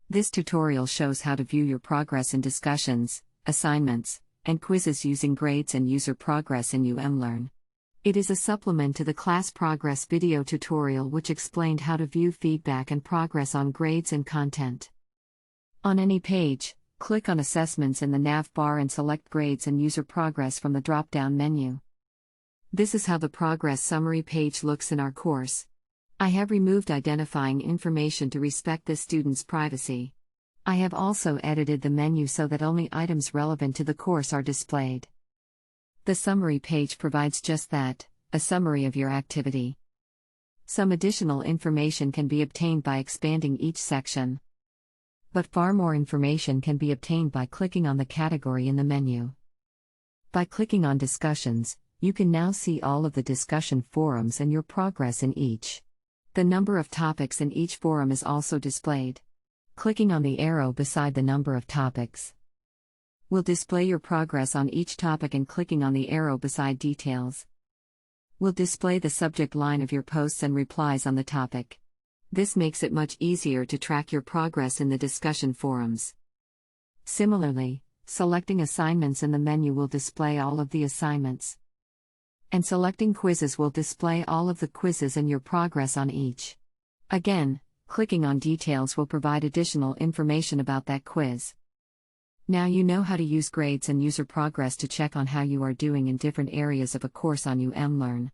This tutorial shows how to view your progress in discussions, assignments, and quizzes using grades and user progress in UMLearn. It is a supplement to the class progress video tutorial which explained how to view feedback and progress on grades and content. On any page, click on Assessments in the nav bar and select Grades and User Progress from the drop-down menu. This is how the progress summary page looks in our course. I have removed identifying information to respect the student's privacy. I have also edited the menu so that only items relevant to the course are displayed. The summary page provides just that, a summary of your activity. Some additional information can be obtained by expanding each section. But far more information can be obtained by clicking on the category in the menu. By clicking on Discussions, you can now see all of the discussion forums and your progress in each. The number of topics in each forum is also displayed. Clicking on the arrow beside the number of topics will display your progress on each topic, and clicking on the arrow beside Details will display the subject line of your posts and replies on the topic. This makes it much easier to track your progress in the discussion forums. Similarly, selecting assignments in the menu will display all of the assignments. And selecting quizzes will display all of the quizzes and your progress on each. Again, clicking on Details will provide additional information about that quiz. Now you know how to use grades and user progress to check on how you are doing in different areas of a course on UMLearn.